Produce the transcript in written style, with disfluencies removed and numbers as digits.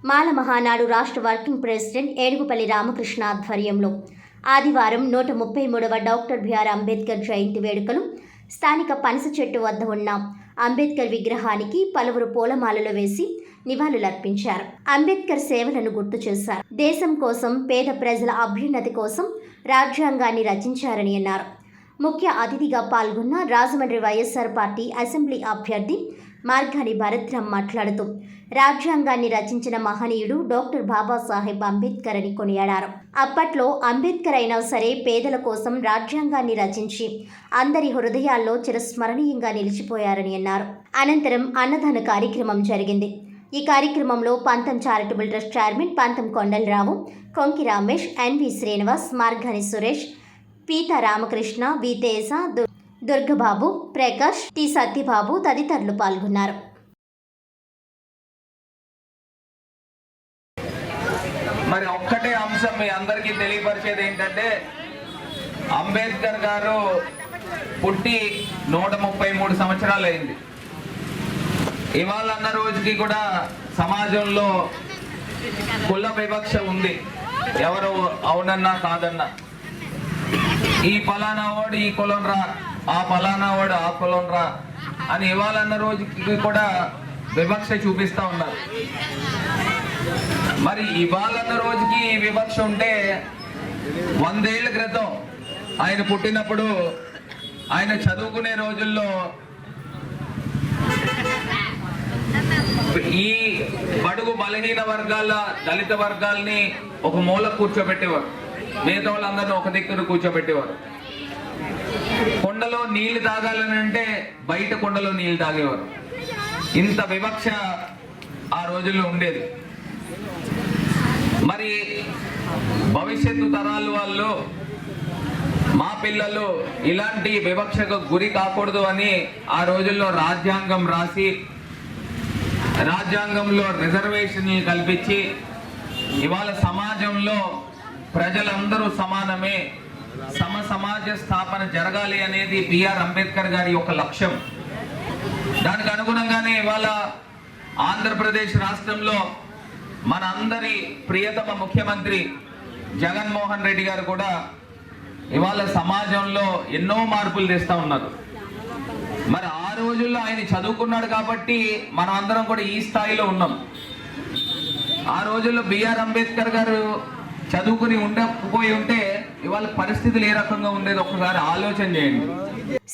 మాల మహానాడు రాష్ట్ర working president ఏడుగుపల్లి Ramakrishna ఆధ్వర్యంలో ఆదివారం 133వ డాక్టర్ బిఆర్ అంబేద్కర్ జయంతి వేడుకలు స్థానిక పనస చెట్టు వద్ద ఉన్న అంబేద్కర్ విగ్రహానికి పలువురు పూలమాలలు వేసి నివాళులర్పించారు. అంబేద్కర్ సేవలను గుర్తు చేశారు. దేశం కోసం, పేద ప్రజల అభ్యున్నతి కోసం రాజ్యాంగాన్ని రచించారని అన్నారు. ముఖ్య అతిథిగా పాల్గొన్న రాజమండ్రి వైఎస్ఆర్ పార్టీ అసెంబ్లీ అభ్యర్థి మార్గాని భరత్రాం మాట్లాడుతూ రాజ్యాంగాన్ని రచించిన మహనీయుడు డాక్టర్ బాబాసాహెబ్ అంబేద్కర్ అని కొనియాడారు. అప్పట్లో అంబేద్కర్ అయినా సరే పేదల కోసం రాజ్యాంగాన్ని రచించి అందరి హృదయాల్లో చిరస్మరణీయంగా నిలిచిపోయారని అన్నారు. అనంతరం అన్నదాన కార్యక్రమం జరిగింది. ఈ కార్యక్రమంలో పంతం చారిటబుల్ ట్రస్ట్ చైర్మన్ పంతం కొండలరావు, కొంకి రమేష్, ఎన్వి శ్రీనివాస్, మార్గాని సురేష్, పీతా రామకృష్ణ, వి తేజ, దుర్గబాబు, ప్రకాష్, టి సత్యబాబు తదితరులు పాల్గొన్నారు. మరి ఒక్కటే అంశం మీ అందరికీ తెలియపరిచేది ఏంటంటే, అంబేద్కర్ గారు పుట్టి 133 సంవత్సరాలు అయింది. ఇవాళ అన్న రోజుకి కూడా సమాజంలో కుల వివక్ష ఉంది. ఎవరు అవునన్నా కాదన్నా, ఈ ఫలానా వాడు ఈ కులం రా, ఆ ఫలానా వాడు ఆ కులం రా అని ఇవాళ అన్న రోజుకి కూడా వివక్ష చూపిస్తూ ఉన్నారు. మరి ఇవాళన్న రోజుకి వివక్ష ఉంటే 100 ఏళ్ల క్రితం ఆయన పుట్టినప్పుడు, ఆయన చదువుకునే రోజుల్లో ఈ బడుగు బలహీన వర్గాల, దళిత వర్గాల్ని ఒక మూల కూర్చోబెట్టేవారు, మిగతా వాళ్ళందరినీ ఒక దిక్కున కూర్చోబెట్టేవారు. కొండలో నీళ్లు తాగాలని అంటే బయట కొండలో నీళ్లు తాగేవారు. ఇంత వివక్ష ఆ రోజుల్లో ఉండేది. మరి భవిష్యత్తు తరాల వాళ్ళు, మా పిల్లలు ఇలాంటి వివక్షకు గురి కాకూడదు అని ఆ రోజుల్లో రాజ్యాంగం రాసి, రాజ్యాంగంలో రిజర్వేషన్లు కల్పించి ఇవాళ సమాజంలో ప్రజలందరూ సమానమే, సమాజ స్థాపన జరగాలి అనేది బిఆర్ అంబేద్కర్ గారి యొక్క లక్ష్యం. దానికి అనుగుణంగానే ఇవాళ ఆంధ్రప్రదేశ్ రాష్ట్రంలో మన అందరి ప్రియతమ ముఖ్యమంత్రి జగన్మోహన్ రెడ్డి గారు కూడా ఇవాళ సమాజంలో ఎన్నో మార్పులు తెస్తూ ఉన్నారు. మరి ఆ రోజుల్లో ఆయన చదువుకున్నాడు కాబట్టి మనం అందరం కూడా ఈ స్థాయిలో ఉన్నాం. ఆ రోజుల్లో బిఆర్ అంబేద్కర్ గారు చదువుకుని ఉండకపోయి ఉంటే ఇవాళ పరిస్థితులు ఏ రకంగా ఉండేది ఒక్కసారి ఆలోచన చేయండి.